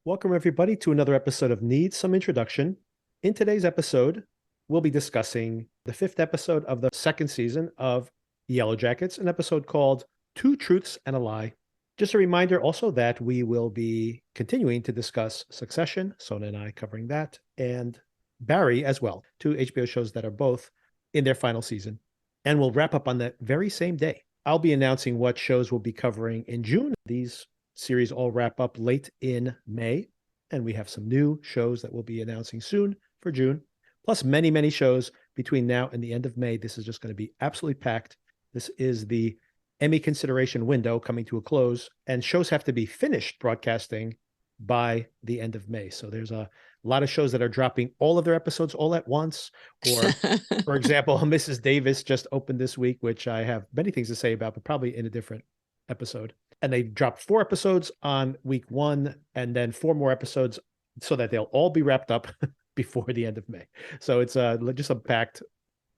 Welcome, everybody, to another episode of Need Some Introduction. In today's episode, we'll be discussing the fifth episode of the second season of Yellowjackets, an episode called Two Truths and a Lie. Just a reminder also that we will be continuing to discuss Succession, Sona and I covering that, and Barry as well, two HBO shows that are both in their final season. And we'll wrap up on that very same day. I'll be announcing what shows we'll be covering in June. These series all wrap up late in May, and we have some new shows that we'll be announcing soon for June, plus many, many shows between now and the end of May. This is just going to be absolutely packed. This is the Emmy consideration window coming to a close, and shows have to be finished broadcasting by the end of May. So there's a lot of shows that are dropping all of their episodes all at once. Or, for example, Mrs. Davis just opened this week, which I have many things to say about, but probably in a different episode. And they dropped 4 episodes on week 1 and then 4 more episodes so that they'll all be wrapped up before the end of May. So it's just a packed,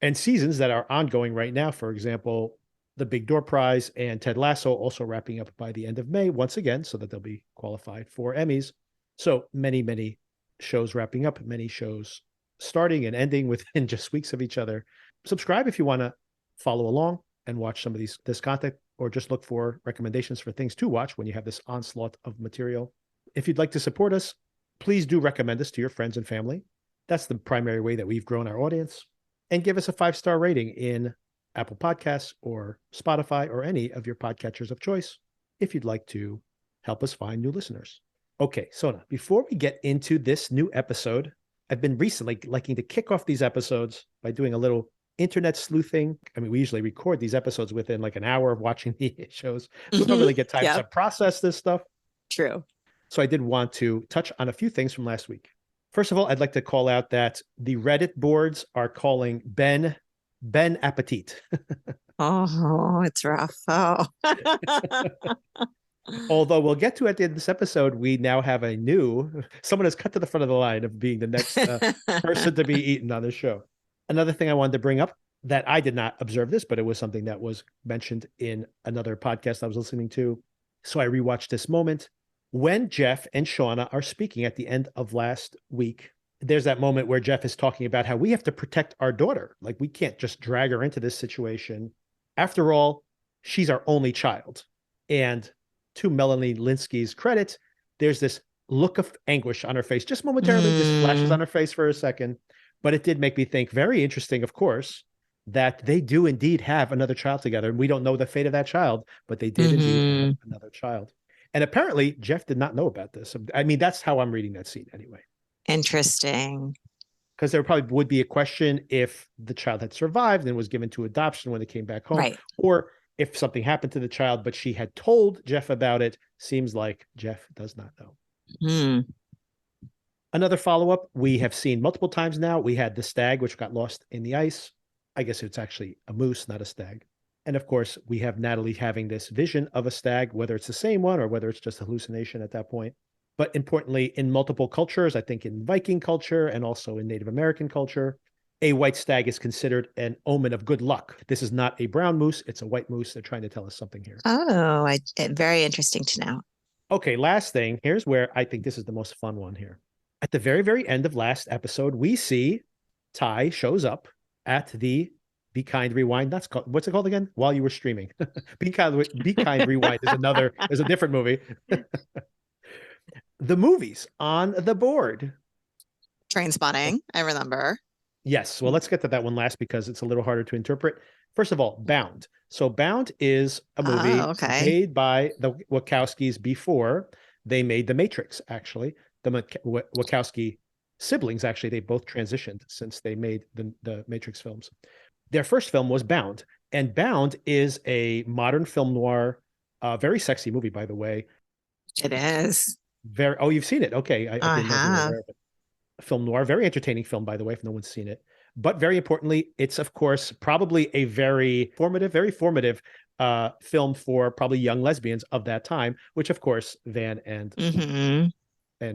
and seasons that are ongoing right now. For example, the Big Door Prize and Ted Lasso also wrapping up by the end of May once again, so that they'll be qualified for Emmys. So many, many shows wrapping up, many shows starting and ending within just weeks of each other. Subscribe if you want to follow along and watch some of this content, or just look for recommendations for things to watch when you have this onslaught of material. If you'd like to support us, please do recommend us to your friends and family. That's the primary way that we've grown our audience. And give us a 5-star rating in Apple Podcasts or Spotify or any of your podcatchers of choice if you'd like to help us find new listeners. Okay, Sona, before we get into this new episode, I've been recently liking to kick off these episodes by doing a little internet sleuthing. I mean, we usually record these episodes within like an hour of watching the shows, so we don't really get time to process this stuff. True. So I did want to touch on a few things from last week. First of all, I'd like to call out that the Reddit boards are calling Ben Appetit. Oh, it's rough. Oh. Although we'll get to at the end of this episode, we now have someone has cut to the front of the line of being the next person to be eaten on the show. Another thing I wanted to bring up that I did not observe this, but it was something that was mentioned in another podcast I was listening to. So I rewatched this moment. When Jeff and Shauna are speaking at the end of last week, there's that moment where Jeff is talking about how we have to protect our daughter. Like, we can't just drag her into this situation. After all, she's our only child. And to Melanie Linsky's credit, there's this look of anguish on her face, just momentarily, just flashes on her face for a second. But it did make me think, very interesting, of course, that they do indeed have another child together. And we don't know the fate of that child, but they did indeed have another child. And apparently Jeff did not know about this. I mean, that's how I'm reading that scene anyway. Interesting. Because there probably would be a question if the child had survived and was given to adoption when they came back home, right, or if something happened to the child, but she had told Jeff about it. Seems like Jeff does not know. Another follow-up we have seen multiple times now. We had the stag, which got lost in the ice. I guess it's actually a moose, not a stag. And of course, we have Natalie having this vision of a stag, whether it's the same one or whether it's just a hallucination at that point. But importantly, in multiple cultures, I think in Viking culture and also in Native American culture, a white stag is considered an omen of good luck. This is not a brown moose. It's a white moose. They're trying to tell us something here. Oh, very interesting to know. Okay, last thing. Here's where I think this is the most fun one here. At the very, very end of last episode, we see Ty shows up at the Be Kind Rewind. What's it called again? While you were streaming. Be Kind Rewind is a different movie. The movies on the board. Trainspotting, I remember. Yes. Well, let's get to that one last because it's a little harder to interpret. First of all, Bound. So Bound is a movie made by the Wachowskis before they made The Matrix, actually. The Wachowski siblings, actually, they both transitioned since they made the Matrix films. Their first film was Bound, and Bound is a modern film noir, very sexy movie, by the way. It is. Oh, you've seen it? Okay. I didn't know you were aware of it. A film noir, very entertaining film, by the way, if no one's seen it. But very importantly, it's, of course, probably a very formative film for probably young lesbians of that time, which, of course, Van and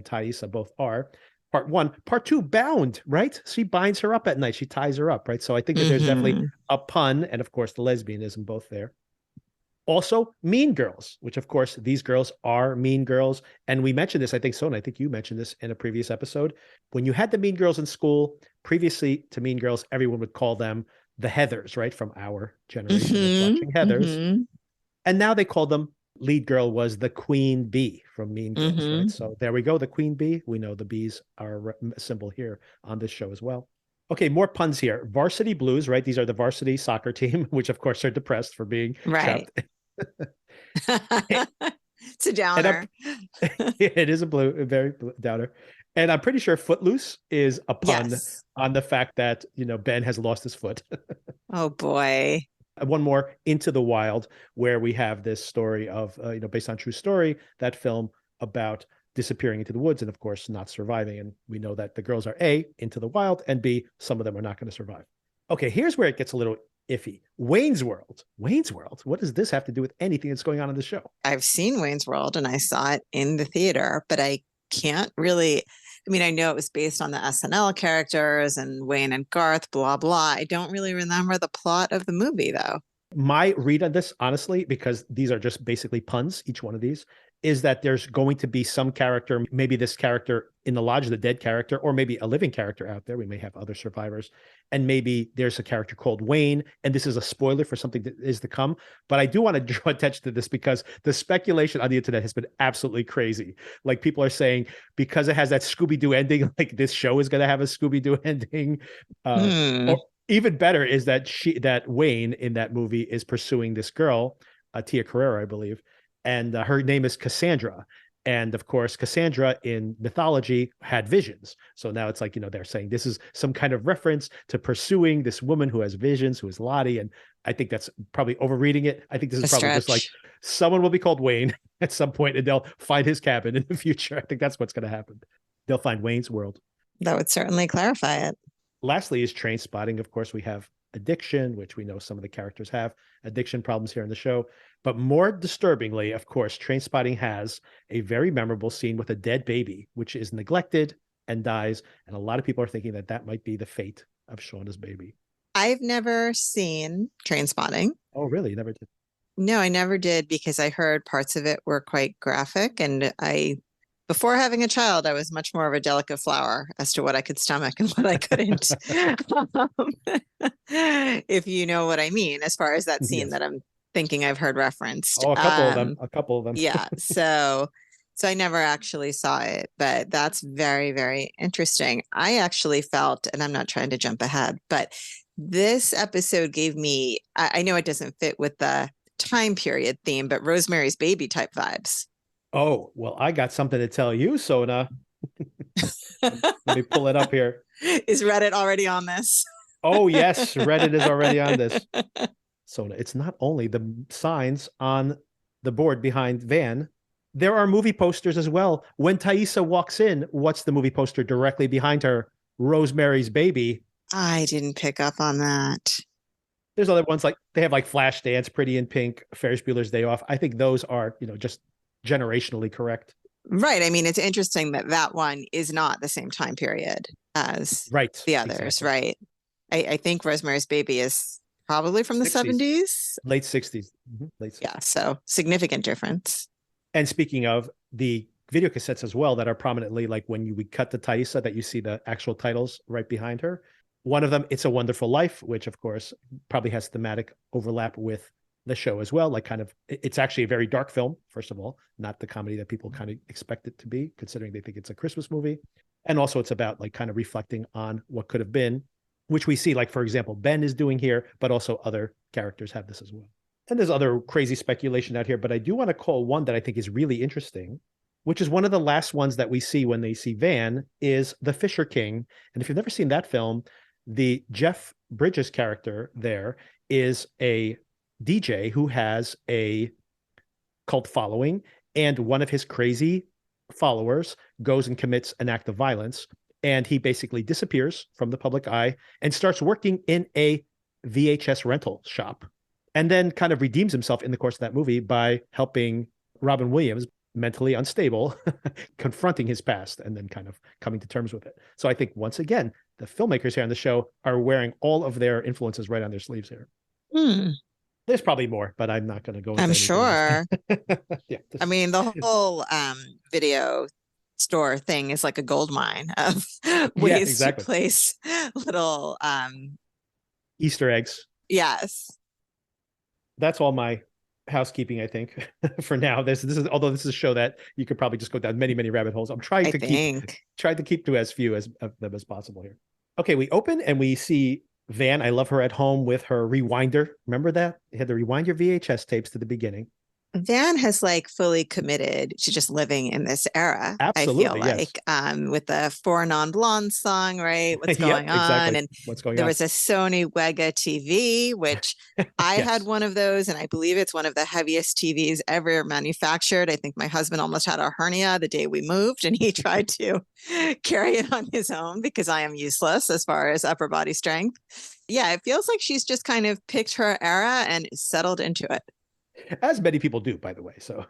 Thaisa both are. Part 1. Part 2, Bound, right? She binds her up at night. She ties her up, right? So I think that there's definitely a pun, and of course the lesbianism both there. Also, Mean Girls, which of course, these girls are mean girls. And we mentioned this, I think, Sona, I think you mentioned this in a previous episode. When you had the mean girls in school, previously to mean girls, everyone would call them the Heathers, right? From our generation of watching Heathers. And now they call them, lead girl was the Queen Bee from Mean Girls, right? So there we go, the Queen Bee. We know the bees are a symbol here on this show as well. Okay, more puns here. Varsity Blues, right? These are the varsity soccer team, which of course are depressed for being trapped. It's a downer. It is a very downer. And I'm pretty sure Footloose is a pun on the fact that, Ben has lost his foot. Oh, boy. One more, Into the Wild, where we have this story of, based on true story, that film about disappearing into the woods and, of course, not surviving. And we know that the girls are A, into the wild, and B, some of them are not going to survive. Okay, here's where it gets a little iffy. Wayne's World. Wayne's World? What does this have to do with anything that's going on in the show? I've seen Wayne's World and I saw it in the theater, but I can't really... I know it was based on the SNL characters and Wayne and Garth, blah, blah. I don't really remember the plot of the movie, though. My read on this, honestly, because these are just basically puns, each one of these, is that there's going to be some character, maybe this character in the Lodge of the Dead character, or maybe a living character out there. We may have other survivors. And maybe there's a character called Wayne. And this is a spoiler for something that is to come. But I do want to draw attention to this because the speculation on the internet has been absolutely crazy. Like people are saying, because it has that Scooby-Doo ending, like this show is going to have a Scooby-Doo ending. Or even better is that Wayne in that movie is pursuing this girl, Tia Carrera, I believe. And her name is Cassandra. And of course, Cassandra in mythology had visions. So now it's like, they're saying this is some kind of reference to pursuing this woman who has visions, who is Lottie. And I think that's probably overreading it. I think this is probably just like someone will be called Wayne at some point and they'll find his cabin in the future. I think that's what's going to happen. They'll find Wayne's World. That would certainly clarify it. Lastly is Train Spotting. Of course, we have addiction, which we know some of the characters have addiction problems here in the show. But more disturbingly, of course, Train Spotting has a very memorable scene with a dead baby, which is neglected and dies. And a lot of people are thinking that that might be the fate of Shauna's baby. I've never seen Train Spotting. Oh, really? You never did? No, I never did because I heard parts of it were quite graphic. And before having a child, I was much more of a delicate flower as to what I could stomach and what I couldn't. If you know what I mean, as far as that scene that I'm thinking I've heard referenced. Oh, a couple of them. Yeah. So I never actually saw it, but that's very, very interesting. I actually felt, and I'm not trying to jump ahead, but this episode gave me, I know it doesn't fit with the time period theme, but Rosemary's Baby type vibes. Oh, well, I got something to tell you, Sona. Let me pull it up here. Is Reddit already on this? Oh, yes. Reddit is already on this. Sona, it's not only the signs on the board behind Van. There are movie posters as well. When Taissa walks in, what's the movie poster directly behind her? Rosemary's Baby. I didn't pick up on that. There's other ones like they have like Flashdance, Pretty in Pink, Ferris Bueller's Day Off. I think those are, just generationally correct. Right. I mean, it's interesting that one is not the same time period as the others, exactly. Right? I think Rosemary's Baby is probably from the 70s. Late 60s. Mm-hmm. Late 60s. Yeah, so significant difference. And speaking of the video cassettes as well that are prominently, like when we cut to Taissa, that you see the actual titles right behind her. One of them, It's a Wonderful Life, which of course probably has thematic overlap with the show as well. Like kind of, it's actually a very dark film, first of all, not the comedy that people kind of expect it to be, considering they think it's a Christmas movie. And also it's about like kind of reflecting on what could have been, which we see, like, for example, Ben is doing here, but also other characters have this as well. And there's other crazy speculation out here, but I do want to call one that I think is really interesting, which is one of the last ones that we see when they see Van, is The Fisher King. And if you've never seen that film, the Jeff Bridges character there is a DJ who has a cult following, and one of his crazy followers goes and commits an act of violence, and he basically disappears from the public eye and starts working in a VHS rental shop, and then kind of redeems himself in the course of that movie by helping Robin Williams, mentally unstable, confronting his past and then kind of coming to terms with it. So I think, once again, the filmmakers here on the show are wearing all of their influences right on their sleeves here. There's probably more, but I'm not going to go into I'm anything at this sure. time. Yeah, I mean, the whole video store thing is like a gold mine of yeah, ways to exactly. place little Easter eggs. yes. That's all my housekeeping, I think, for now. This is although this is a show that you could probably just go down many, many rabbit holes. I'm I think. trying to keep to as few as of them as possible here. Okay, we open and we see Van. I love her at home with her rewinder. Remember that? You had to rewind your VHS tapes to the beginning. Van has like fully committed to just living in this era, I feel Absolutely, yes. like, with the Four Non Blondes song, right? What's going Yep, on? exactly. And What's going there on? was a Sony Wega TV, which I had Yes. one of those, and I believe it's one of the heaviest TVs ever manufactured. I think my husband almost had a hernia the day we moved, and he tried to carry it on his own because I am useless as far as upper body strength. Yeah, it feels like she's just kind of picked her era and settled into it. As many people do, by the way. So,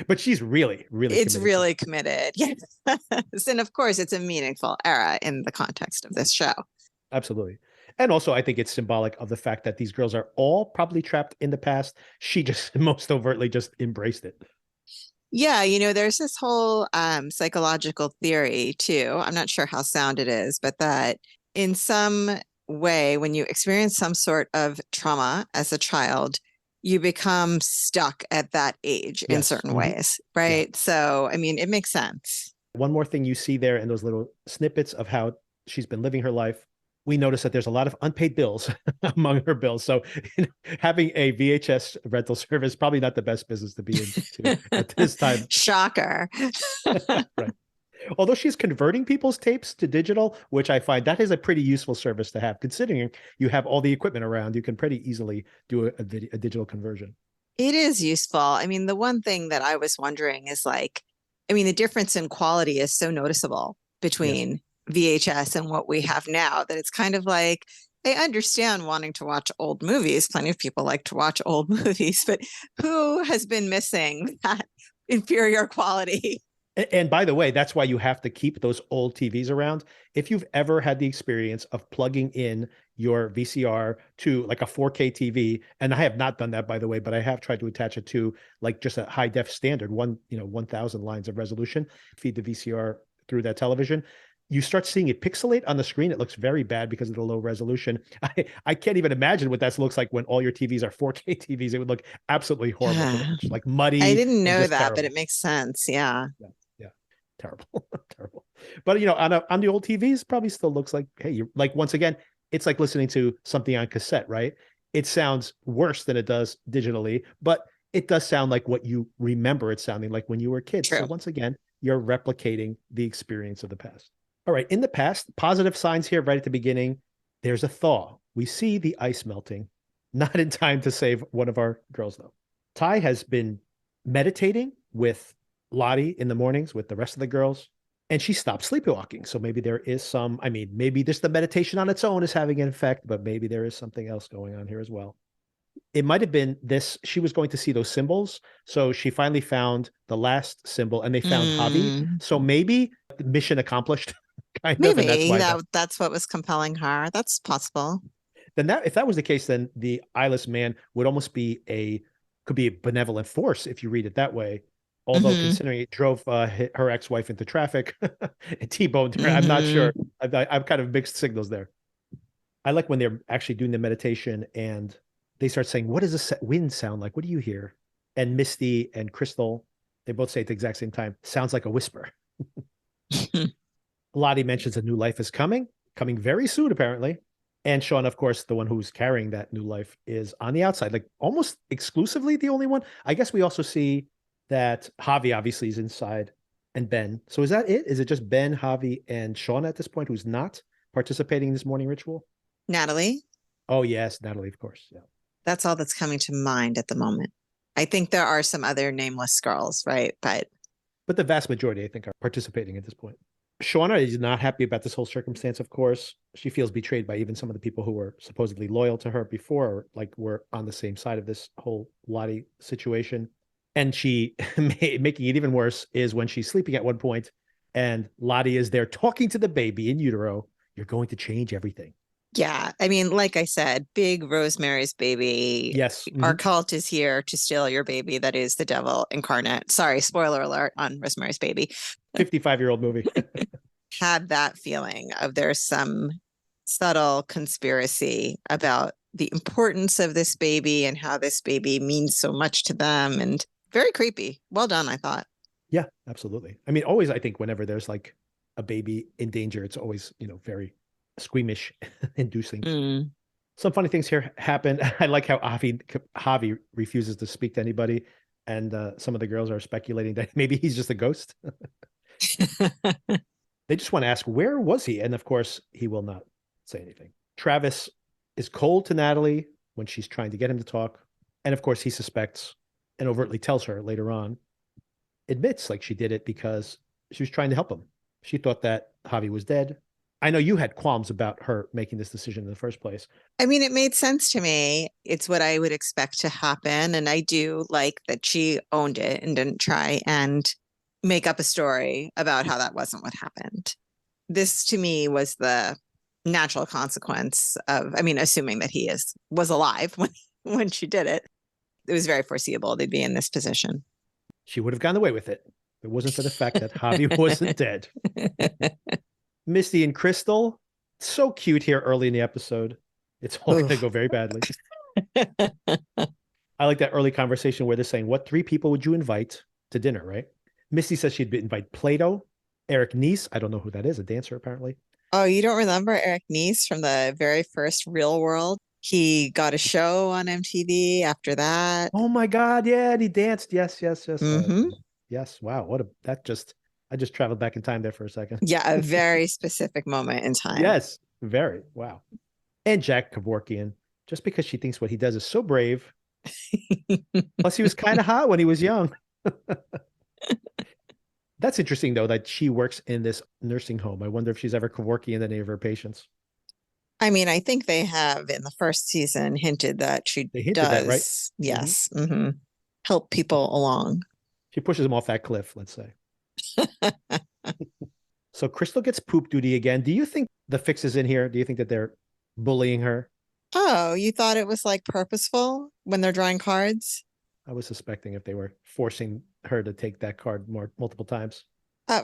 but she's really, really It's committed to it. really committed. Yes. And of course, it's a meaningful era in the context of this show. Absolutely. And also, I think it's symbolic of the fact that these girls are all probably trapped in the past. She just most overtly just embraced it. Yeah, there's this whole psychological theory too. I'm not sure how sound it is, but that in some way, when you experience some sort of trauma as a child, you become stuck at that age in Yes. certain Mm-hmm. ways, Yeah. right? So, I mean, it makes sense. One more thing you see there in those little snippets of how she's been living her life. We notice that there's a lot of unpaid bills among her bills. So having a VHS rental service probably not the best business to be into at this time. Shocker. Right. Although she's converting people's tapes to digital, which I find that is a pretty useful service to have, considering you have all the equipment around, you can pretty easily do a digital conversion. It is useful. I mean, the one thing that I was wondering is like, I mean, the difference in quality is so noticeable Yes. between VHS and what we have now that it's kind of like, I understand wanting to watch old movies. Plenty of people like to watch old movies, but who has been missing that inferior quality? And by the way, that's why you have to keep those old TVs around. If you've ever had the experience of plugging in your VCR to like a 4K TV, and I have not done that, by the way, but I have tried to attach it to like just a high def standard, 1,000 lines of resolution, feed the VCR through that television. You start seeing it pixelate on the screen. It looks very bad because of the low resolution. I can't even imagine what that looks like when all your TVs are 4K TVs. It would look absolutely horrible to watch, like I muddy didn't and know just that, but it terrible. makes sense. Yeah. Yeah, yeah, terrible, terrible. But on the old TVs, probably still looks like, hey, you're like, once again, it's like listening to something on cassette, right? It sounds worse than it does digitally, but it does sound like what you remember it sounding like when you were a kid. So True. once again, you're replicating the experience of the past. All right, in the past, positive signs here right at the beginning. There's a thaw. We see the ice melting, not in time to save one of our girls, though. Ty has been meditating with Lottie in the mornings with the rest of the girls, and she stopped sleepwalking. So maybe there is some, I mean, maybe just the meditation on its own is having an effect, but maybe there is something else going on here as well. It might have been this, she was going to see those symbols. So she finally found the last symbol and they found Javi. Mm, So maybe mission accomplished, kind of, and that's maybe why that's what was compelling her. That's possible. then that if that was the case, then the eyeless man would almost be could be a benevolent force if you read it that way. Although Hmm. considering it drove her ex-wife into traffic and T-boned her, I'm not Hmm. sure. I've kind of mixed signals there. I like when they're actually doing the meditation and they start saying, "What does the wind sound like? What do you hear?" And Misty and Crystal, they both say at the exact same time, "Sounds like a whisper." Lottie mentions a new life is coming very soon, apparently. And Sean, of course, the one who's carrying that new life, is on the outside, like almost exclusively the only one. I guess we also see that Javi obviously is inside and Ben. So is that it? Is it just Ben, Javi, and Sean at this point who's not participating in this morning ritual? Natalie, Oh, yes, Natalie, of course. Yeah. that's all that's coming to mind at the moment. I think there are some other nameless girls, right? But the vast majority, I think, are participating at this point. Shauna is not happy about this whole circumstance, of course. She feels betrayed by even some of the people who were supposedly loyal to her before, or like were on the same side of this whole Lottie situation. And she, making it even worse, is when she's sleeping at one point and Lottie is there talking to the baby in utero. You're going to change everything. Yeah. I mean, like I said, big Rosemary's Baby. Yes. Our Mhm. cult is here to steal your baby. That is the devil incarnate. Sorry, spoiler alert on Rosemary's Baby. 55-year-old movie. Had that feeling of there's some subtle conspiracy about the importance of this baby and how this baby means so much to them, and very creepy. Well done, I thought. Yeah, absolutely. I mean, always, I think whenever there's like a baby in danger, it's always, very squeamish inducing. Mm. Some funny things here happen. I like how Javi refuses to speak to anybody, and some of the girls are speculating that maybe he's just a ghost. They just want to ask, where was he? And of course, he will not say anything. Travis is cold to Natalie when she's trying to get him to talk. And of course, he suspects and overtly tells her later on, admits like she did it because she was trying to help him. She thought that Javi was dead. I know you had qualms about her making this decision in the first place. I mean, it made sense to me. It's what I would expect to happen. And I do like that she owned it and didn't try and make up a story about how that wasn't what happened. This to me was the natural consequence of, I mean, assuming that was alive when she did it. It was very foreseeable they'd be in this position. She would have gone away with it if it wasn't for the fact that Javi wasn't dead. Misty and Crystal, so cute here early in the episode. It's all going to go very badly. I like that early conversation where they're saying, what 3 people would you invite to dinner, right? Misty says she'd invite Plato, Eric Nice. I don't know who that is, a dancer apparently. Oh, you don't remember Eric Nice from the very first Real World? He got a show on MTV after that. Oh my God. Yeah. And he danced. Yes, yes, yes. Mm-hmm. Yes. Wow. I just traveled back in time there for a second. Yeah, a very specific moment in time. Yes. Very. Wow. And Jack Kevorkian, just because she thinks what he does is so brave. Plus, he was kind of hot when he was young. That's interesting, though, that she works in this nursing home. I wonder if she's ever Kevorkian any of her patients. I mean, I think they have in the first season hinted that she They hinted that, right? does, yes, help people along. She pushes him off that cliff, let's say. So Crystal gets poop duty again. Do you think the fix is in here? Do you think that they're bullying her? Oh, you thought it was like purposeful when they're drawing cards? I was suspecting if they were forcing her to take that card multiple times.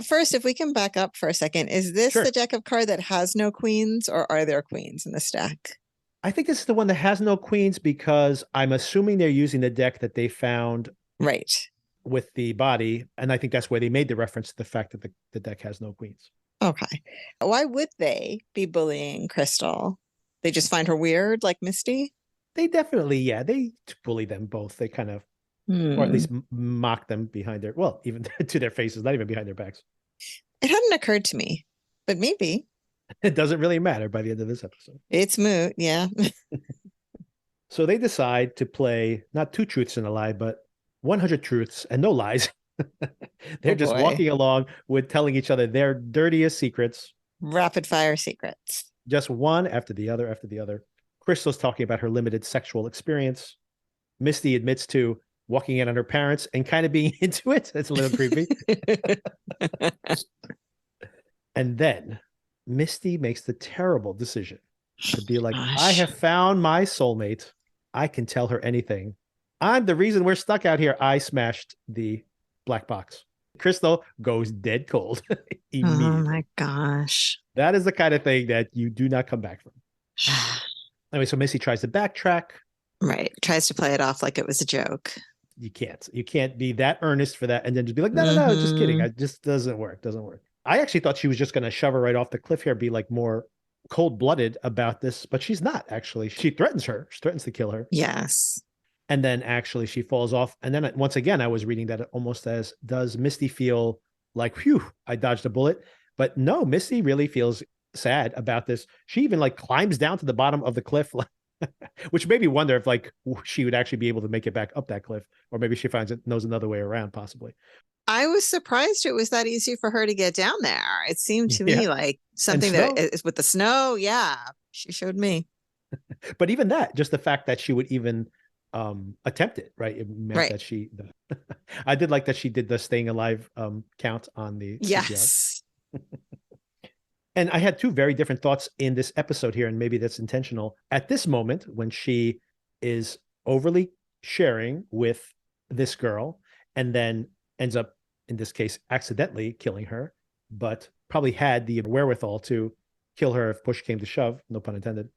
First, if we can back up for a second, is this Sure. the deck of card that has no queens, or are there queens in the stack? I think this is the one that has no queens because I'm assuming they're using the deck that they found Right. with the body. And I think that's where they made the reference to the fact that the deck has no queens. Okay. Why would they be bullying Crystal? They just find her weird, like Misty? They definitely, yeah, they bully them both. They kind of, or at least mock them behind their, well, even to their faces, not even behind their backs. It hadn't occurred to me, but maybe. It doesn't really matter by the end of this episode. It's moot, yeah. So they decide to play not 2 truths and a lie, but 100 truths and no lies. They're just walking along with telling each other their dirtiest secrets. Rapid fire secrets. Just one after the other after the other. Crystal's talking about her limited sexual experience. Misty admits to walking in on her parents and kind of being into it. It's a little creepy. And then Misty makes the terrible decision to be like, I have found my soulmate. I can tell her anything. I'm the reason we're stuck out here. I smashed the black box. Crystal goes dead cold immediately. Oh my gosh. That is the kind of thing that you do not come back from. Anyway, so Missy tries to backtrack. Right. Tries to play it off like it was a joke. You can't be that earnest for that and then just be like, no, just kidding. It just doesn't work. I actually thought she was just going to shove her right off the cliff here, be like more cold-blooded about this, but she's not actually. She threatens her. She threatens to kill her. Yes. And then actually she falls off. And then once again, I was reading that almost as, does Misty feel like, phew, I dodged a bullet? But no, Misty really feels sad about this. She even like climbs down to the bottom of the cliff, which made me wonder if like she would actually be able to make it back up that cliff, or maybe she knows another way around possibly. I was surprised it was that easy for her to get down there. It seemed to me like something that is with the snow. Yeah, she showed me. But even that, just the fact that she would even attempt it, right? It meant that she, I did like that she did the staying alive count on the yes. And I had two very different thoughts in this episode here, and maybe that's intentional. At this moment, when she is overly sharing with this girl and then ends up, in this case, accidentally killing her, but probably had the wherewithal to kill her if push came to shove, no pun intended.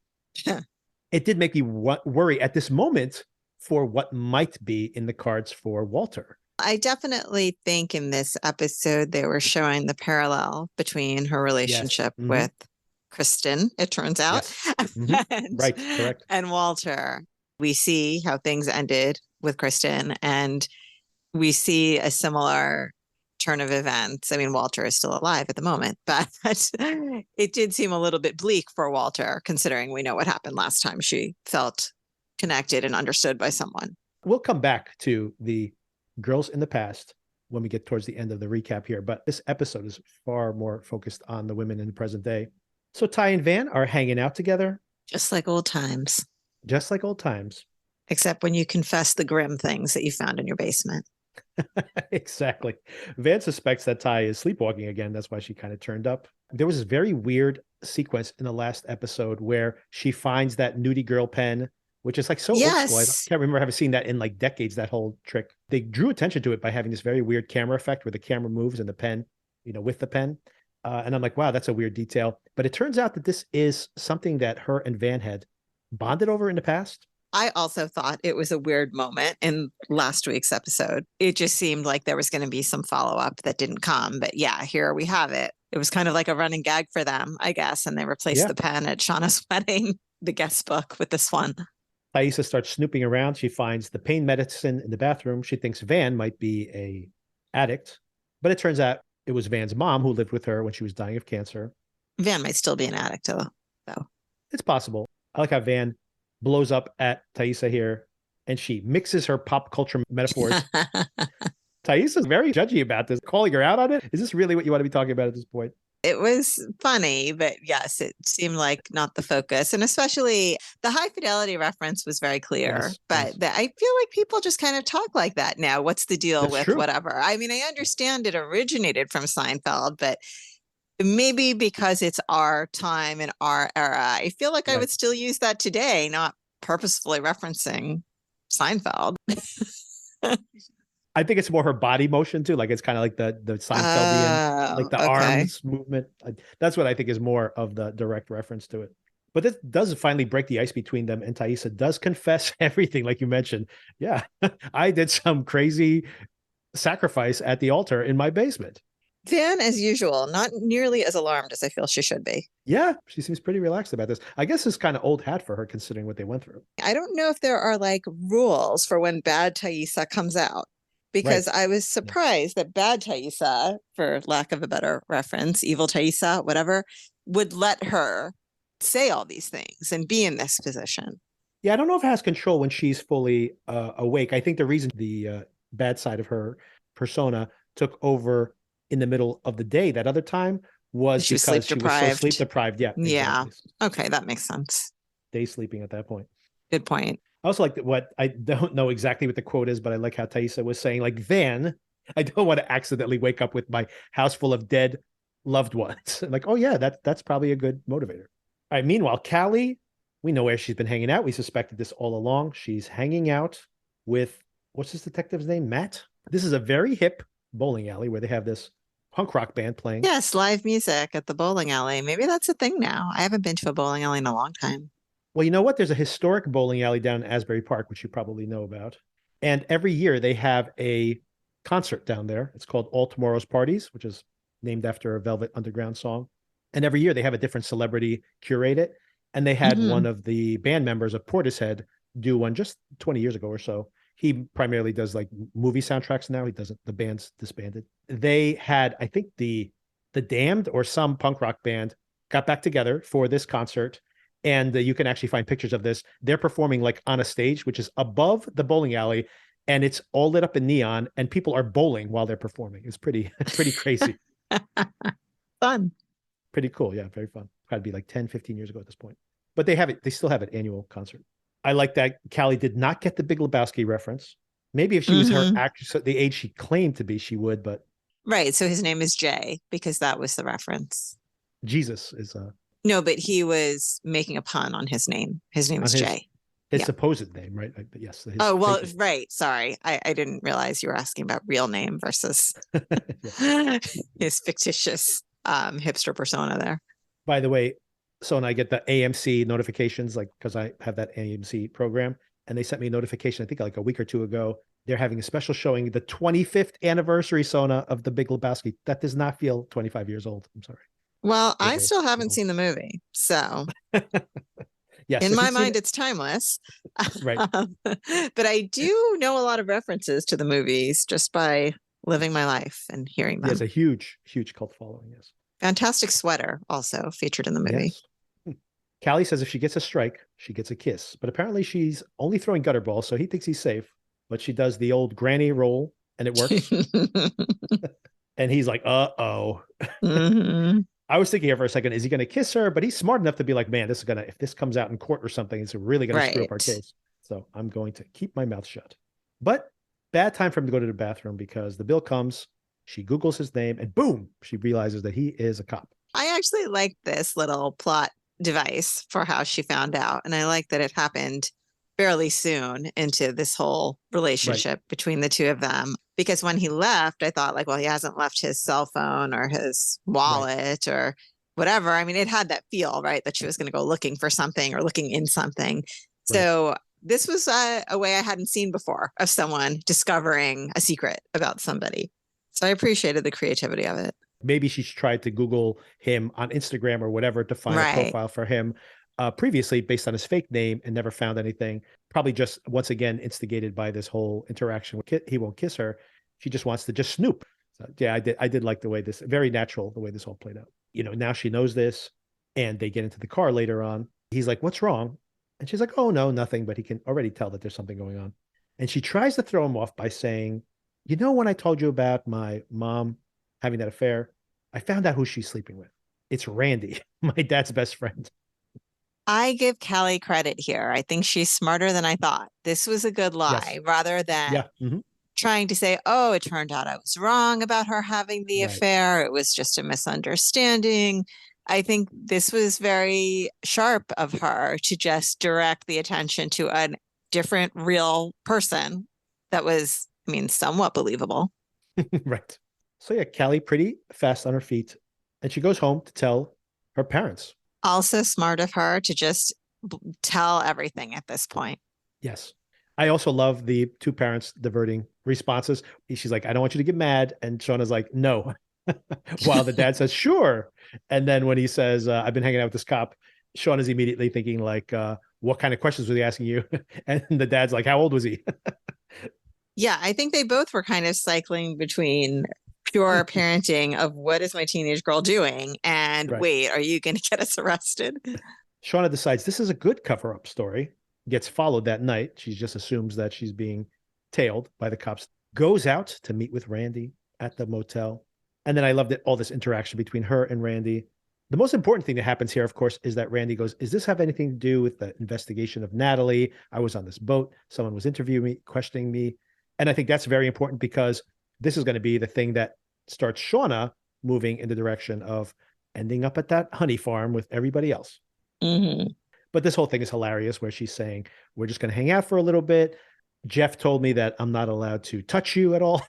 It did make me worry at this moment for what might be in the cards for Walter. I definitely think in this episode they were showing the parallel between her relationship with Kristen, it turns out, and, right, correct, and Walter. We see how things ended with Kristen, and we see a similar turn of events. I mean, Walter is still alive at the moment, but it did seem a little bit bleak for Walter, considering we know what happened last time she felt connected and understood by someone. We'll come back to the girls in the past when we get towards the end of the recap here, but this episode is far more focused on the women in the present day. So Ty and Van are hanging out together. Just like old times. Just like old times. Except when you confess the grim things that you found in your basement. Exactly. Van suspects that Ty is sleepwalking again. That's why she kind of turned up. There was this very weird sequence in the last episode where she finds that nudie girl pen, which is like so old school. I can't remember having seen that in like decades, that whole trick. They drew attention to it by having this very weird camera effect where the camera moves and the pen, with the pen. And I'm like, wow, that's a weird detail. But it turns out that this is something that her and Van had bonded over in the past. I also thought it was a weird moment in last week's episode. It just seemed like there was going to be some follow-up that didn't come. But yeah, here we have it. It was kind of like a running gag for them, I guess. And they replaced the pen at Shauna's wedding, the guest book, with this one. Thaisa starts snooping around. She finds the pain medicine in the bathroom. She thinks Van might be an addict. But it turns out it was Van's mom who lived with her when she was dying of cancer. Van might still be an addict, though. It's possible. I like how Van blows up at Thaisa here, and she mixes her pop culture metaphors. Thaisa's very judgy about this, calling her out on it. Is this really what you want to be talking about at this point? It was funny, but yes, it seemed like not the focus. And especially the high fidelity reference was very clear. I feel like people just kind of talk like that now. What's the deal with whatever? I mean, I understand it originated from Seinfeld, but maybe because it's our time and our era, I feel like I would still use that today, not purposefully referencing Seinfeld. I think it's more her body motion too. Like it's kind of like the Seinfeldian, like the arms movement. That's what I think is more of the direct reference to it. But this does finally break the ice between them, and Thaisa does confess everything, like you mentioned. Yeah, I did some crazy sacrifice at the altar in my basement. Van, as usual, not nearly as alarmed as I feel she should be. Yeah, she seems pretty relaxed about this. I guess it's kind of old hat for her considering what they went through. I don't know if there are like rules for when bad Thaisa comes out. Because I was surprised that bad Thaisa, for lack of a better reference, evil Thaisa, whatever, would let her say all these things and be in this position. Yeah, I don't know if it has control when she's fully awake. I think the reason the bad side of her persona took over in the middle of the day that other time was because she was so sleep deprived. Yeah. Yeah. Exactly. Okay, that makes sense. Day sleeping at that point. Good point. I also like what I don't know exactly what the quote is, but I like how Thaisa was saying, like, Van, I don't want to accidentally wake up with my house full of dead loved ones. Like, oh yeah, that's probably a good motivator. All right. Meanwhile, Callie, we know where she's been hanging out. We suspected this all along. She's hanging out with, what's this detective's name? Matt. This is a very hip bowling alley where they have this punk rock band playing. Yes, live music at the bowling alley. Maybe that's a thing now. I haven't been to a bowling alley in a long time. Well, you know what? There's a historic bowling alley down in Asbury Park, which you probably know about. And every year they have a concert down there. It's called All Tomorrow's Parties, which is named after a Velvet Underground song. And every year they have a different celebrity curate it. And they had one of the band members of Portishead do one just 20 years ago or so. He primarily does like movie soundtracks now. He doesn't, the band's disbanded. They had, I think the Damned or some punk rock band got back together for this concert. And you can actually find pictures of this. They're performing like on a stage, which is above the bowling alley, and it's all lit up in neon, and people are bowling while they're performing. It's pretty crazy. Fun. Pretty cool. Yeah, very fun. Got to be like 10, 15 years ago at this point. But they have it. They still have an annual concert. I like that Callie did not get the Big Lebowski reference. Maybe if she was her actress at the age she claimed to be, she would, but. Right. So his name is Jay because that was the reference. Jesus is No, but he was making a pun on his name. His name on is Jay. his Yeah. supposed name, right? Like, yes, his Oh, well, fake name. right. Sorry. I didn't realize you were asking about real name versus Yes. his fictitious hipster persona there. By the way, so when I get the AMC notifications, like because I have that AMC program, and they sent me a notification, I think like a week or two ago, they're having a special showing the 25th anniversary Sona of The Big Lebowski. That does not feel 25 years old. I'm sorry. Well, Or I old. still haven't Old. seen the movie. So Yes, in if my you've seen mind, it, it's timeless. right. But I do know a lot of references to the movies just by living my life and hearing He has them. a huge, huge cult following. Yes. Fantastic sweater also featured in the movie. Yes. Callie says if she gets a strike, she gets a kiss. But apparently she's only throwing gutter balls, so he thinks he's safe. But she does the old granny roll and it works. And he's like, uh-oh. Mhm. I was thinking here for a second, is he going to kiss her? But he's smart enough to be like, man, this is going to, if this comes out in court or something, it's really going to screw up our Right. case. So I'm going to keep my mouth shut. But bad time for him to go to the bathroom because the bill comes. She Googles his name and boom, she realizes that he is a cop. I actually like this little plot device for how she found out. And I like that it happened fairly soon into this whole Right. relationship between the two of them. Because when he left, I thought, like, well, he hasn't left his cell phone or his Right. wallet or whatever. I mean, it had that feel, right? That she was going to go looking for something or looking in something. Right. So this was a way I hadn't seen before of someone discovering a secret about somebody. So I appreciated the creativity of it. Maybe she's tried to Google him on Instagram or whatever to find a Right. profile for him previously based on his fake name and never found anything. Probably just once again instigated by this whole interaction with he won't kiss her. She just wants to just snoop. So, yeah, I did like the way this very natural the way this all played out. You know, now she knows this, and they get into the car later on. He's like, "What's wrong?" And she's like, "Oh no, nothing." But he can already tell that there's something going on. And she tries to throw him off by saying, "You know, when I told you about my mom having that affair, I found out who she's sleeping with. It's Randy, my dad's best friend." I give Callie credit here. I think she's smarter than I thought. This was a good lie Yes. rather than Yeah. Mm-hmm. trying to say, oh, it turned out I was wrong about her having the Right. affair. It was just a misunderstanding. I think this was very sharp of her to just direct the attention to a different real person that was, I mean, somewhat believable. Right. So yeah, Callie pretty fast on her feet, and she goes home to tell her parents. Also smart of her to just tell everything at this point. Yes. I also love the two parents diverting responses. She's like, I don't want you to get mad. And Shauna's like, no. While the dad says, sure. And then when he says, I've been hanging out with this cop, Shauna's immediately thinking, like, what kind of questions was he asking you? And the dad's like, how old was he? Yeah, I think they both were kind of cycling between pure parenting of what is my teenage girl doing and Right. wait, are you going to get us arrested? Shauna decides this is a good cover up story, gets followed that night. She just assumes that she's being tailed by the cops, goes out to meet with Randy at the motel. And then I loved it, all this interaction between her and Randy. The most important thing that happens here, of course, is that Randy goes, "Is this have anything to do with the investigation of Natalie? I was on this boat. Someone was interviewing me, questioning me." And I think that's very important because this is going to be the thing that starts Shauna moving in the direction of ending up at that honey farm with everybody else. Mm-hmm. But this whole thing is hilarious where she's saying, we're just going to hang out for a little bit. Jeff told me that I'm not allowed to touch you at all.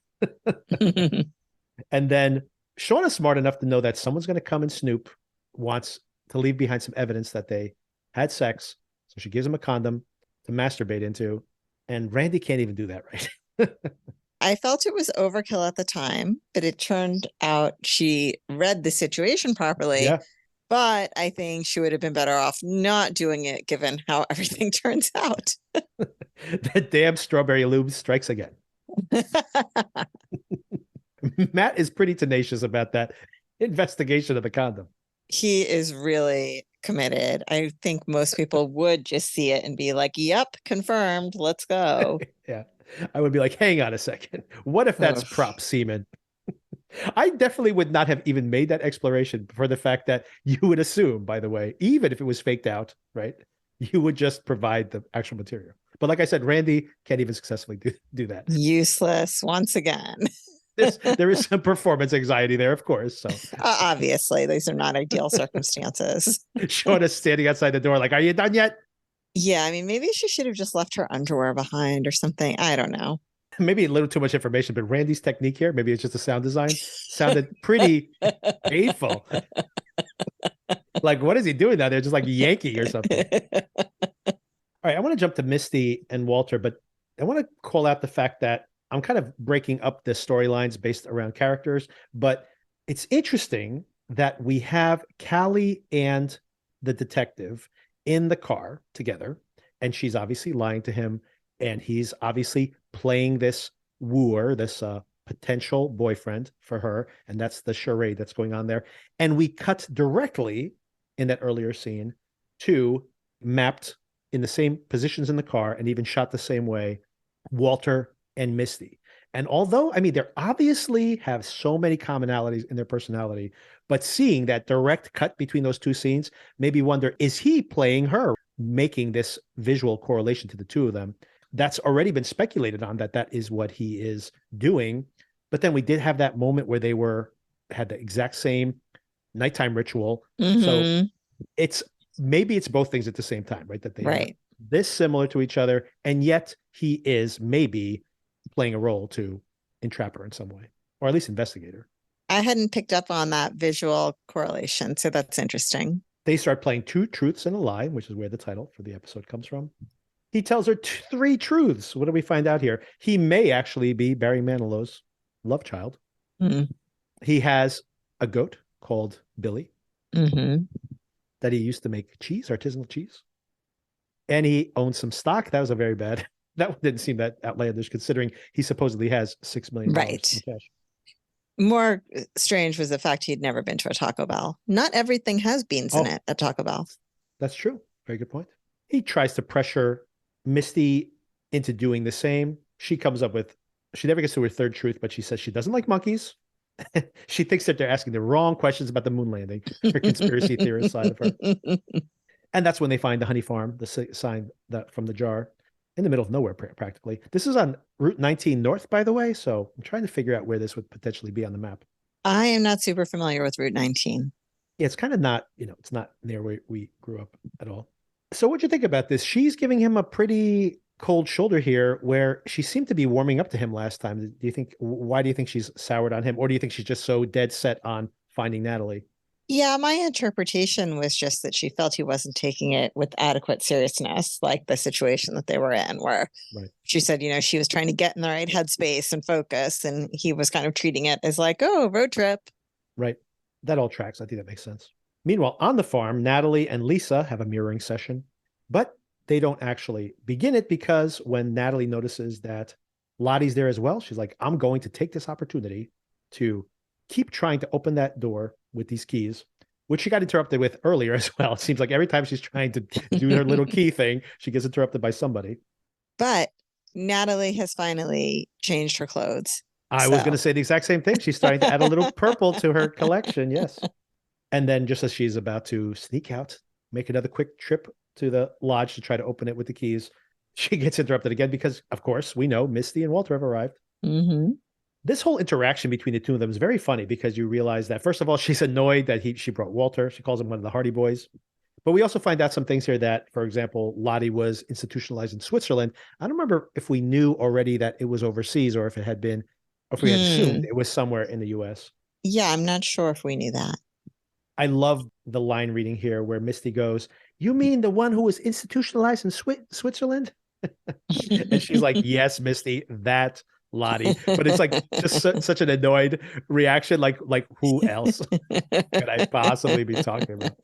And then Shauna's smart enough to know that someone's going to come and snoop, wants to leave behind some evidence that they had sex. So she gives him a condom to masturbate into. And Randy can't even do that right. I felt it was overkill at the time, but it turned out she read the situation properly. Yeah. But I think she would have been better off not doing it given how everything turns out. That damn strawberry lube strikes again. Matt is pretty tenacious about that investigation of the condom. He is really committed. I think most people would just see it and be like, yep, confirmed. Let's go. Yeah. I would be like, hang on a second. What if that's Oof. prop semen? I definitely would not have even made that exploration for the fact that you would assume, by the way, even if it was faked out, right? You would just provide the actual material. But like I said, Randy can't even successfully do that. Useless once again. There is some performance anxiety there, of course. So Obviously, these are not ideal circumstances. Shauna's standing outside the door like, are you done yet? Yeah, I mean, maybe she should have just left her underwear behind or something. I don't know. Maybe a little too much information, but Randy's technique here, maybe it's just a sound design, sounded pretty painful. Like, what is he doing down there? Just like yanking or something. All right, I want to jump to Misty and Walter, but I want to call out the fact that I'm kind of breaking up the storylines based around characters, but it's interesting that we have Callie and the detective in the car together, and she's obviously lying to him, and he's obviously playing this wooer, this potential boyfriend for her, and that's the charade that's going on there. And we cut directly in that earlier scene to mapped in the same positions in the car and even shot the same way, Walter and Misty. And although, I mean, they obviously have so many commonalities in their personality, but seeing that direct cut between those two scenes made me wonder, is he playing her, making this visual correlation to the two of them? That's already been speculated on, that is what he is doing. But then we did have that moment where they had the exact same nighttime ritual. So maybe it's both things at the same time, right? That they are this similar to each other, and yet he is maybe playing a role to entrap her in some way, or at least investigate her. I hadn't picked up on that visual correlation, so that's interesting. They start playing two truths and a lie, which is where the title for the episode comes from. He tells her three truths. What do we find out here? He may actually be Barry Manilow's love child. He has a goat called Billy that he used to make cheese, artisanal cheese. And he owns some stock. That was a very bad, that one didn't seem that outlandish considering he supposedly has $6 million in cash. More strange was the fact he'd never been to a Taco Bell. Not everything has beans in it at Taco Bell. That's true. Very good point. He tries to pressure Misty into doing the same. She comes up with, she never gets to her third truth, but she says she doesn't like monkeys. She thinks that they're asking the wrong questions about the moon landing, her conspiracy theorist side of her. And that's when they find the honey farm, the sign that from the jar, in the middle of nowhere, practically. This is on Route 19 North, by the way, so I'm trying to figure out where this would potentially be on the map. I am not super familiar with Route 19. Yeah, it's kind of not, it's not near where we grew up at all. So what'd you think about this? She's giving him a pretty cold shoulder here, where she seemed to be warming up to him last time. Why do you think she's soured on him? Or do you think she's just so dead set on finding Natalie? Yeah, my interpretation was just that she felt he wasn't taking it with adequate seriousness, like the situation that they were in, where she said, she was trying to get in the right headspace and focus, and he was kind of treating it as like, oh, road trip. Right. That all tracks. I think that makes sense. Meanwhile, on the farm, Natalie and Lisa have a mirroring session, but they don't actually begin it because when Natalie notices that Lottie's there as well, she's like, I'm going to take this opportunity to keep trying to open that door with these keys, which she got interrupted with earlier as well. It seems like every time she's trying to do her little key thing, she gets interrupted by somebody. But Natalie has finally changed her clothes. I was going to say the exact same thing. She's starting to add a little purple to her collection. Yes. And then just as she's about to sneak out, make another quick trip to the lodge to try to open it with the keys, she gets interrupted again because, of course, we know Misty and Walter have arrived. This whole interaction between the two of them is very funny because you realize that, first of all, she's annoyed that she brought Walter. She calls him one of the Hardy Boys. But we also find out some things here that, for example, Lottie was institutionalized in Switzerland. I don't remember if we knew already that it was overseas or if it had been, or if we had assumed it was somewhere in the U.S. Yeah, I'm not sure if we knew that. I love the line reading here where Misty goes, "You mean the one who was institutionalized in Switzerland?" And she's like, "Yes, Misty, that Lottie." But it's like just such an annoyed reaction. Like who else could I possibly be talking about?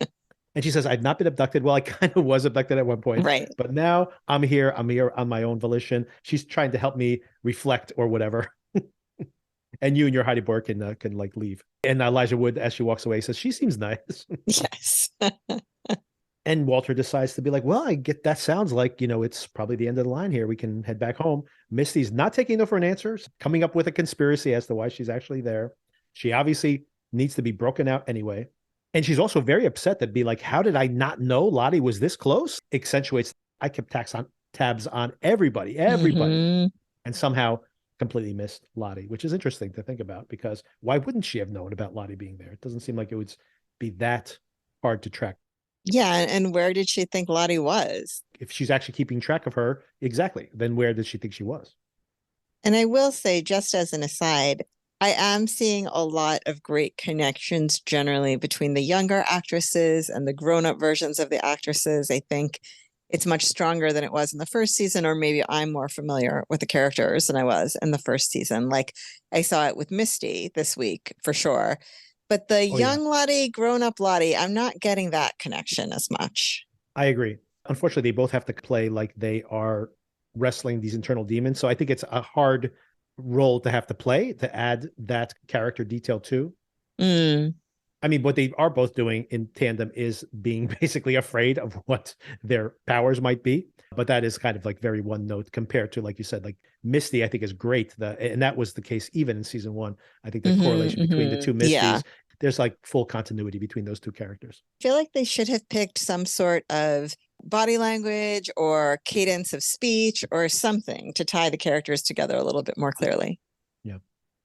And she says, "I've not been abducted." Well, I kind of was abducted at one point, right? But now I'm here on my own volition. She's trying to help me reflect or whatever. And you and your Heidi Boy can like leave. And Elijah Wood, as she walks away, says, "She seems nice." Yes. And Walter decides to be like, well, I get that sounds like, it's probably the end of the line here. We can head back home. Misty's not taking no for an answer, coming up with a conspiracy as to why she's actually there. She obviously needs to be broken out anyway. And she's also very upset that be like, how did I not know Lottie was this close? Accentuates, I kept tabs on everybody. And somehow completely missed Lottie, which is interesting to think about because why wouldn't she have known about Lottie being there? It doesn't seem like it would be that hard to track. Yeah, and where did she think Lottie was? If she's actually keeping track of her, exactly, then where did she think she was? And I will say, just as an aside, I am seeing a lot of great connections generally between the younger actresses and the grown-up versions of the actresses. I think it's much stronger than it was in the first season, or maybe I'm more familiar with the characters than I was in the first season. Like I saw it with Misty this week for sure. But the Oh, yeah, young Lottie, grown-up Lottie, I'm not getting that connection as much. I agree. Unfortunately, they both have to play like they are wrestling these internal demons. So I think it's a hard role to have to play to add that character detail to. Mm, I mean, what they are both doing in tandem is being basically afraid of what their powers might be. But that is kind of like very one note compared to, like you said, like Misty, I think is great. And that was the case even in season one. I think the correlation between the two yeah. Misties, there's like full continuity between those two characters. I feel like they should have picked some sort of body language or cadence of speech or something to tie the characters together a little bit more clearly. Yeah.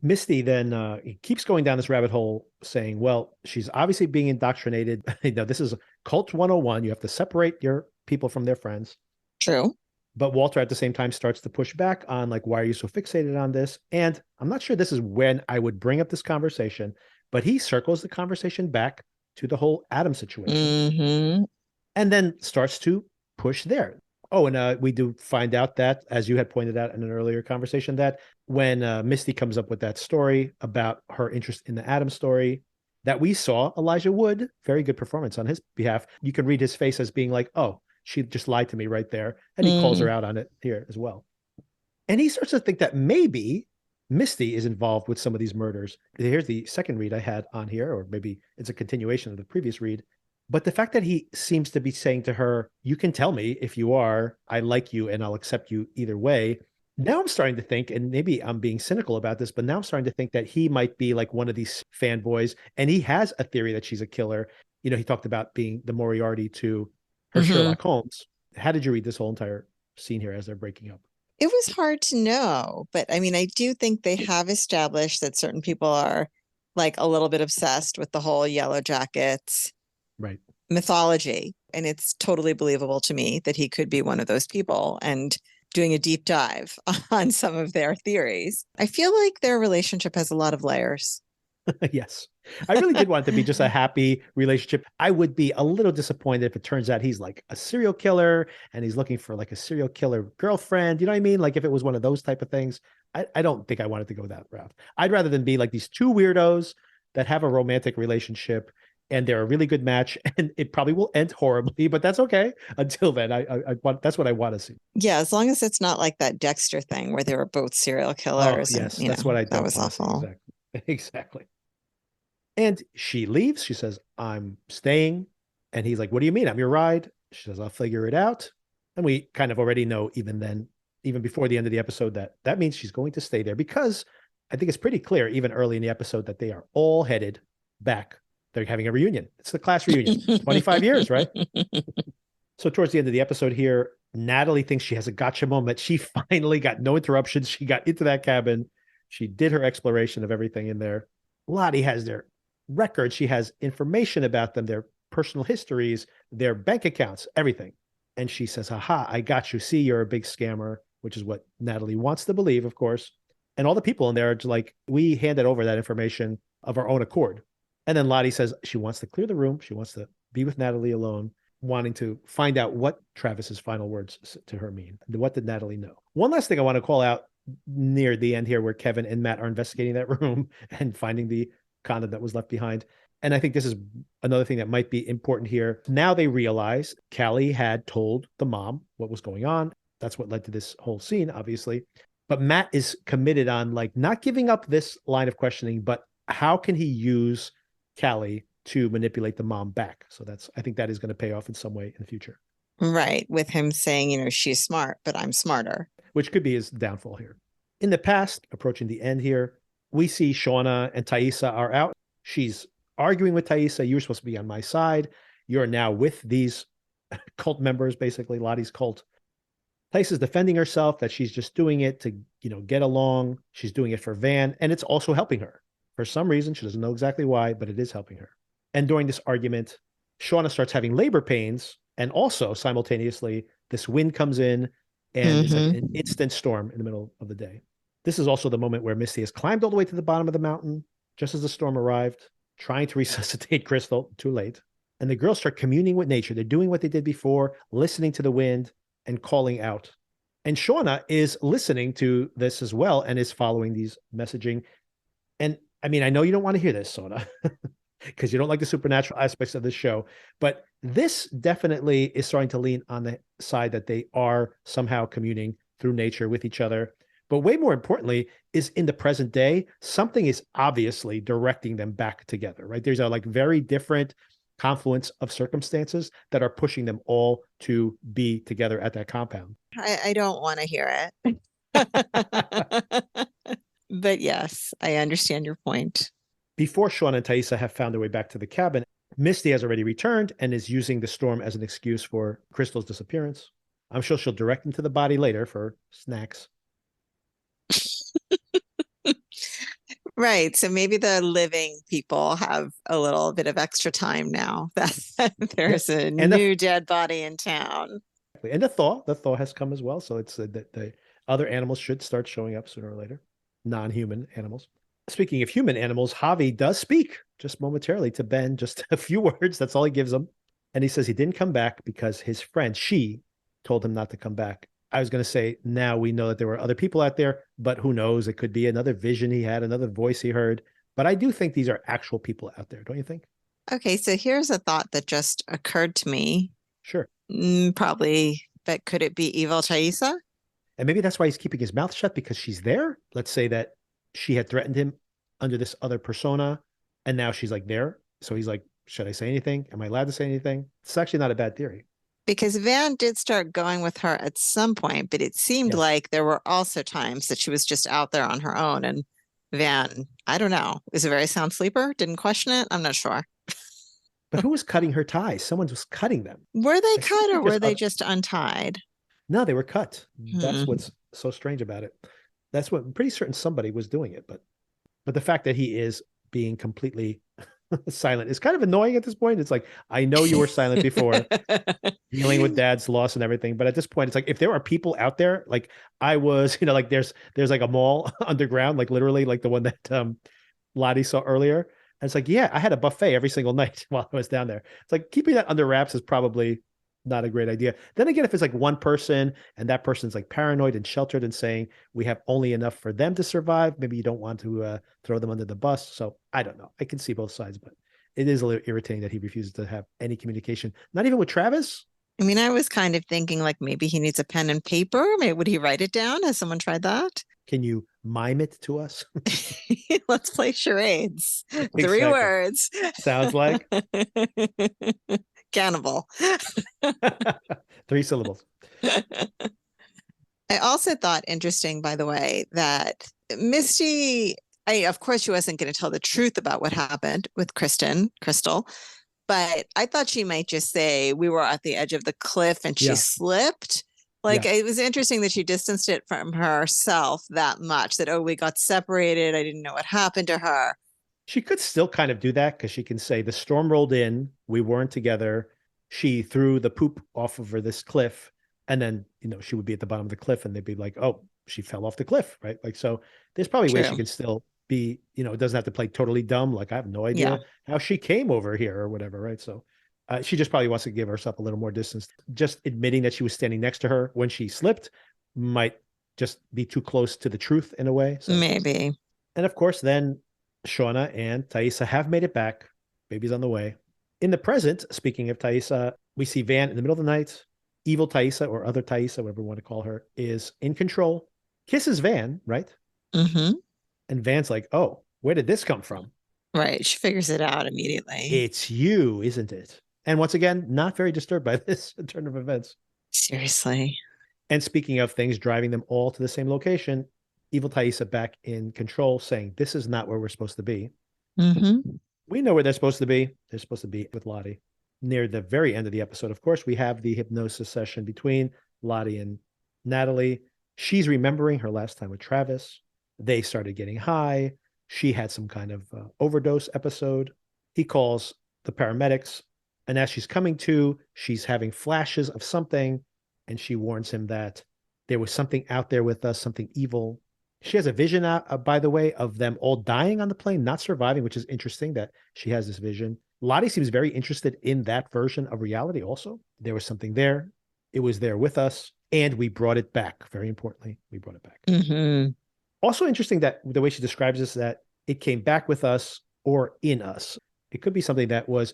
Misty then keeps going down this rabbit hole saying, well, she's obviously being indoctrinated. This is cult 101. You have to separate your people from their friends. True. But Walter at the same time starts to push back on like, why are you so fixated on this? And I'm not sure this is when I would bring up this conversation, but he circles the conversation back to the whole Adam situation and then starts to push there. Oh, and we do find out that, as you had pointed out in an earlier conversation, that when Misty comes up with that story about her interest in the Adam story, that we saw Elijah Wood, very good performance on his behalf. You can read his face as being like, oh, she just lied to me right there. And he calls her out on it here as well. And he starts to think that maybe Misty is involved with some of these murders. Here's the second read I had on here, or maybe it's a continuation of the previous read. But the fact that he seems to be saying to her, you can tell me if you are, I like you and I'll accept you either way. Now I'm starting to think, and maybe I'm being cynical about this, but now I'm starting to think that he might be like one of these fanboys and he has a theory that she's a killer. He talked about being the Moriarty to her Sherlock Holmes. How did you read this whole entire scene here as they're breaking up? It was hard to know, but I mean, I do think they have established that certain people are like a little bit obsessed with the whole Yellowjackets Right. mythology. And it's totally believable to me that he could be one of those people and doing a deep dive on some of their theories. I feel like their relationship has a lot of layers. Yes. I really did want it to be just a happy relationship. I would be a little disappointed if it turns out he's like a serial killer and he's looking for like a serial killer girlfriend. You know what I mean? Like if it was one of those type of things, I don't think I wanted to go that route. I'd rather than be like these two weirdos that have a romantic relationship and they're a really good match and it probably will end horribly, but that's okay. Until then, I want, that's what I want to see. Yeah, as long as it's not like that Dexter thing where they were both serial killers. Oh, yes. And, That's what I that don't was want to see. awful. Exactly. Exactly. And she leaves. She says, I'm staying. And he's like, what do you mean? I'm your ride. She says, I'll figure it out. And we kind of already know, even then, even before the end of the episode, that means she's going to stay there because I think it's pretty clear, even early in the episode, that they are all headed back. They're having a reunion. It's the class reunion. 25 years, right? So towards the end of the episode here, Natalie thinks she has a gotcha moment. She finally got no interruptions. She got into that cabin. She did her exploration of everything in there. Lottie has their records. She has information about them, their personal histories, their bank accounts, everything. And she says, aha, I got you. See, you're a big scammer, which is what Natalie wants to believe, of course. And all the people in there are like, we handed over that information of our own accord. And then Lottie says she wants to clear the room. She wants to be with Natalie alone, wanting to find out what Travis's final words to her mean. What did Natalie know? One last thing I want to call out near the end here, where Kevin and Matt are investigating that room and finding the condom that was left behind. And I think this is another thing that might be important here. Now they realize Callie had told the mom what was going on. That's what led to this whole scene, obviously. But Matt is committed on like not giving up this line of questioning, but how can he use Callie to manipulate the mom back? So I think that is going to pay off in some way in the future. Right. With him saying, she's smart, but I'm smarter. Which could be his downfall here. In the past, approaching the end here, we see Shauna and Thaisa are out. She's arguing with Thaisa. You're supposed to be on my side. You're now with these cult members, basically, Lottie's cult. Thais is defending herself that she's just doing it to, get along. She's doing it for Van, and it's also helping her. For some reason, she doesn't know exactly why, but it is helping her. And during this argument, Shauna starts having labor pains, and also simultaneously, this wind comes in, and it's like an Mm-hmm. instant storm in the middle of the day. This is also the moment where Misty has climbed all the way to the bottom of the mountain, just as the storm arrived, trying to resuscitate Crystal. Too late. And the girls start communing with nature. They're doing what they did before, listening to the wind and calling out. And Shauna is listening to this as well and is following these messaging. And I mean, I know you don't want to hear this, Shauna, because you don't like the supernatural aspects of this show, but this definitely is starting to lean on the side that they are somehow communing through nature with each other. But way more importantly is in the present day, something is obviously directing them back together, right? There's a like very different confluence of circumstances that are pushing them all to be together at that compound. I don't want to hear it. But yes, I understand your point. Before Sean and Thaisa have found their way back to the cabin, Misty has already returned and is using the storm as an excuse for Crystal's disappearance. I'm sure she'll direct them to the body later for snacks. Right. So maybe the living people have a little bit of extra time now that there's a And new dead body in town. the thaw has come as well. So it's the other animals should start showing up sooner or later, non-human animals. Speaking of human animals, Javi does speak just momentarily to Ben, just a few words. That's all he gives him. And he says he didn't come back because his friend, she told him not to come back. I was going to say, now we know that there were other people out there, but who knows? It could be another vision he had, another voice he heard. But I do think these are actual people out there, don't you think? Okay, so here's a thought that just occurred to me. Sure. Probably, but could it be evil Thaisa? And maybe that's why he's keeping his mouth shut because she's there. Let's say that she had threatened him under this other persona, and now she's like there. So he's like, should I say anything? Am I allowed to say anything? It's actually not a bad theory. Because Van did start going with her at some point, but it seemed Yes. like there were also times that she was just out there on her own. And Van, I don't know, is a very sound sleeper, didn't question it. I'm not sure. But who was cutting her ties? Someone was cutting them. Were they I cut or think there's were they other... just untied? No, they were cut. That's Hmm. what's so strange about it. That's what I'm pretty certain somebody was doing it, but the fact that he is being completely silent is kind of annoying at this point. It's like, I know you were silent before, dealing with dad's loss and everything, but at this point, it's like if there are people out there, like I was, like there's like a mall underground, like literally like the one that Lottie saw earlier. And it's like, yeah, I had a buffet every single night while I was down there. It's like keeping that under wraps is probably not a great idea. Then again, if it's like one person and that person's like paranoid and sheltered and saying we have only enough for them to survive, maybe you don't want to throw them under the bus. So I don't know. I can see both sides, but it is a little irritating that he refuses to have any communication, not even with Travis. I mean, I was kind of thinking like maybe he needs a pen and paper. Maybe would he write it down? Has someone tried that? Can you mime it to us? Let's play charades. Three Exactly. words. Sounds like Cannibal. 3 syllables. I also thought interesting, by the way, that Misty, of course, she wasn't going to tell the truth about what happened with Crystal, but I thought she might just say we were at the edge of the cliff and she Yeah. slipped. Like Yeah. it was interesting that she distanced it from herself that much, that, oh, we got separated. I didn't know what happened to her. She could still kind of do that because she can say the storm rolled in, we weren't together. She threw the poop off of her this cliff, and then she would be at the bottom of the cliff, and they'd be like, "Oh, she fell off the cliff," right? Like so. There's probably ways she True. can still be, it doesn't have to play totally dumb. Like I have no Yeah. idea how she came over here or whatever, right? So she just probably wants to give herself a little more distance. Just admitting that she was standing next to her when she slipped might just be too close to the truth in a way. So Maybe. and of course, then Shauna and Thaisa have made it back. Baby's on the way. In the present, speaking of Thaisa, we see Van in the middle of the night. Evil Thaisa, or other Thaisa, whatever we want to call her, is in control. Kisses Van, right? Mm-hmm. And Van's like, oh, where did this come from? Right. She figures it out immediately. It's you, isn't it? And once again, not very disturbed by this turn of events. Seriously. And speaking of things driving them all to the same location, Evil Thaisa back in control, saying, this is not where we're supposed to be. Mm-hmm. We know where they're supposed to be. They're supposed to be with Lottie. Near the very end of the episode, of course, we have the hypnosis session between Lottie and Natalie. She's remembering her last time with Travis. They started getting high. She had some kind of overdose episode. He calls the paramedics. And as she's coming to, she's having flashes of something. And she warns him that there was something out there with us, something evil. She has a vision, by the way, of them all dying on the plane, not surviving, which is interesting that she has this vision. Lottie seems very interested in that version of reality also. There was something there. It was there with us. And we brought it back. Very importantly, we brought it back. Mm-hmm. Also interesting that the way she describes this, that it came back with us or in us. It could be something that was,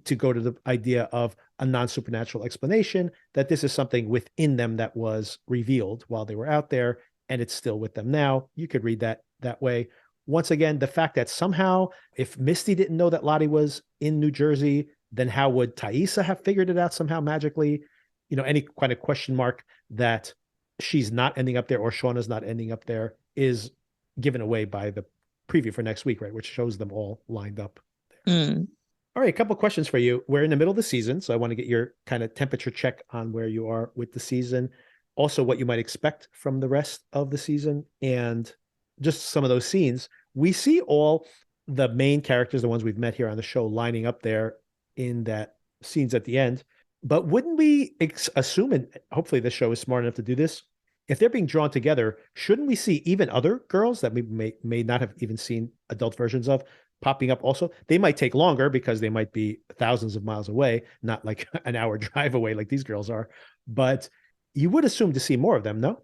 to go to the idea of a non-supernatural explanation, that this is something within them that was revealed while they were out there, and it's still with them now. You could read that way. Once again, the fact that somehow, if Misty didn't know that Lottie was in New Jersey, then how would Thaisa have figured it out somehow magically? Any kind of question mark that she's not ending up there or Shauna's not ending up there is given away by the preview for next week, right? Which shows them all lined up. Mm. All right, a couple of questions for you. We're in the middle of the season, so I want to get your kind of temperature check on where you are with the season. Also, what you might expect from the rest of the season, and just some of those scenes. We see all the main characters, the ones we've met here on the show, lining up there in that scenes at the end. But wouldn't we assume, and hopefully this show is smart enough to do this, if they're being drawn together, shouldn't we see even other girls that we may not have even seen adult versions of popping up also? They might take longer because they might be thousands of miles away, not like an hour drive away like these girls are. But you would assume to see more of them, no?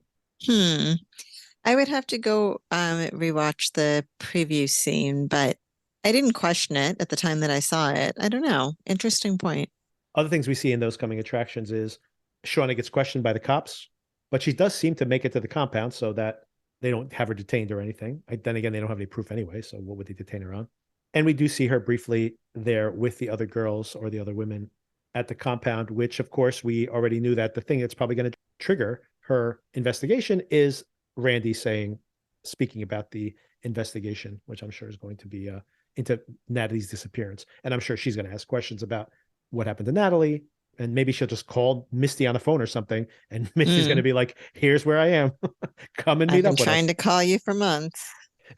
I would have to go rewatch the preview scene, but I didn't question it at the time that I saw it. I don't know. Interesting point. Other things we see in those coming attractions is Shauna gets questioned by the cops, but she does seem to make it to the compound so that they don't have her detained or anything. Then again, they don't have any proof anyway, so what would they detain her on? And we do see her briefly there with the other girls or the other women at the compound, which of course we already knew that the thing that's probably going to trigger her investigation is Randy speaking about the investigation, which I'm sure is going to be into Natalie's disappearance. And I'm sure she's going to ask questions about what happened to Natalie. And maybe she'll just call Misty on the phone or something. And Misty's going to be like, here's where I am. Come and meet up with us. I've been trying to call you for months.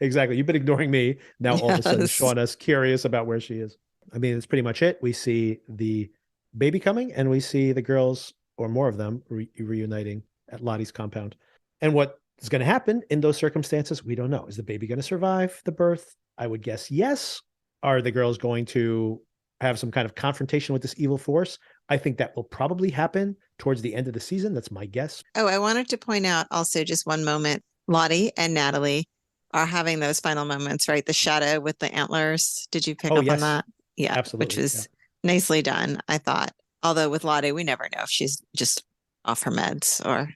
Exactly. You've been ignoring me. Now all of a sudden, Yes. Shauna's curious about where she is. I mean, it's pretty much it. We see the baby coming and we see the girls, or more of them, reuniting at Lottie's compound. And what is going to happen in those circumstances, we don't know. Is the baby going to survive the birth? I would guess yes. Are the girls going to have some kind of confrontation with this evil force? I think that will probably happen towards the end of the season. That's my guess. Oh, I wanted to point out also just one moment. Lottie and Natalie are having those final moments, right? The shadow with the antlers. Did you pick up yes. on that? Yeah, absolutely. Which was nicely done, I thought. Although with Lottie, we never know if she's just off her meds or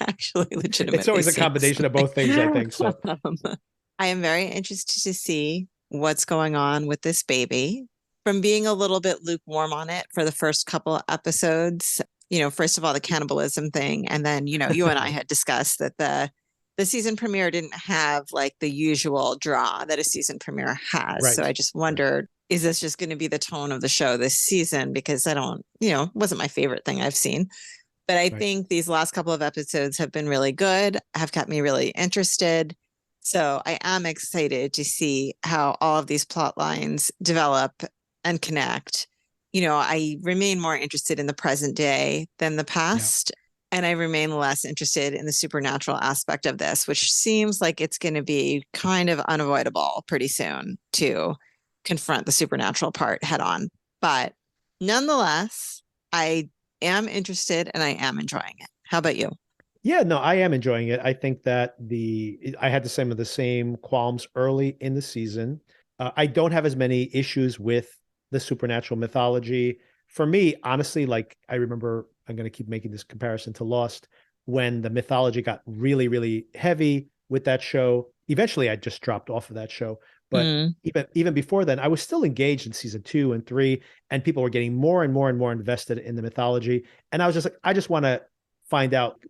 actually legitimately. It's always a combination of both things, I think. So I am very interested to see what's going on with this baby. From being a little bit lukewarm on it for the first couple episodes, first of all, the cannibalism thing. And then, you and I had discussed that the season premiere didn't have like the usual draw that a season premiere has. Right. So I just wondered, is this just going to be the tone of the show this season? Because I don't, it wasn't my favorite thing I've seen. But I think these last couple of episodes have been really good, have kept me really interested. So I am excited to see how all of these plot lines develop and connect. I remain more interested in the present day than the past. And I remain less interested in the supernatural aspect of this, which seems like it's going to be kind of unavoidable pretty soon to confront the supernatural part head on. But nonetheless, I am interested and I am enjoying it. How about you? Yeah, no, I am enjoying it. I think that I had some of the same qualms early in the season. I don't have as many issues with the supernatural mythology. For me, honestly, like I remember, I'm going to keep making this comparison to Lost, when the mythology got really, really heavy with that show. Eventually, I just dropped off of that show. But even before then, I was still engaged in season 2 and 3, and people were getting more and more and more invested in the mythology. And I was just like, I just want to find out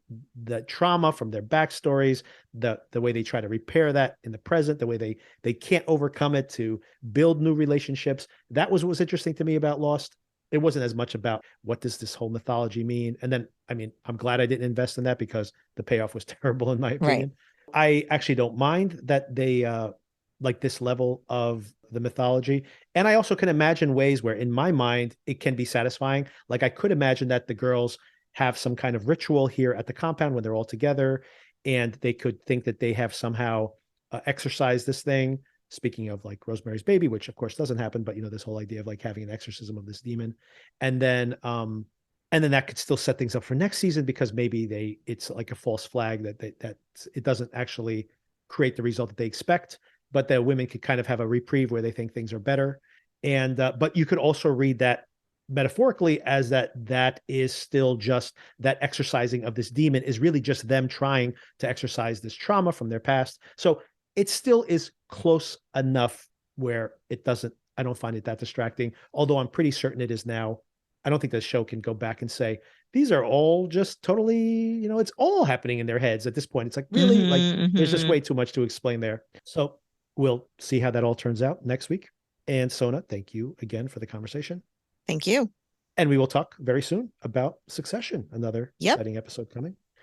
the trauma from their backstories, the way they try to repair that in the present, the way they can't overcome it to build new relationships. That was what was interesting to me about Lost. it wasn't as much about what does this whole mythology mean. And then, I mean, I'm glad I didn't invest in that because the payoff was terrible in my Right. opinion. I actually don't mind that they like this level of the mythology. And I also can imagine ways where in my mind it can be satisfying. Like I could imagine that the girls have some kind of ritual here at the compound when they're all together, and they could think that they have somehow exercised this thing. Speaking of like Rosemary's Baby, which of course doesn't happen, but you know, this whole idea of like having an exorcism of this demon. And then that could still set things up for next season because maybe it's like a false flag that it doesn't actually create the result that they expect, but the women could kind of have a reprieve where they think things are better. And but you could also read that metaphorically as that is still just that exercising of this demon is really just them trying to exercise this trauma from their past. So it still is close enough where I don't find it that distracting, although I'm pretty certain it is now. I don't think the show can go back and say, these are all just totally, it's all happening in their heads at this point. It's like, really? Like, there's just way too much to explain there. So we'll see how that all turns out next week. And Sona, thank you again for the conversation. Thank you. And we will talk very soon about Succession, another exciting episode coming.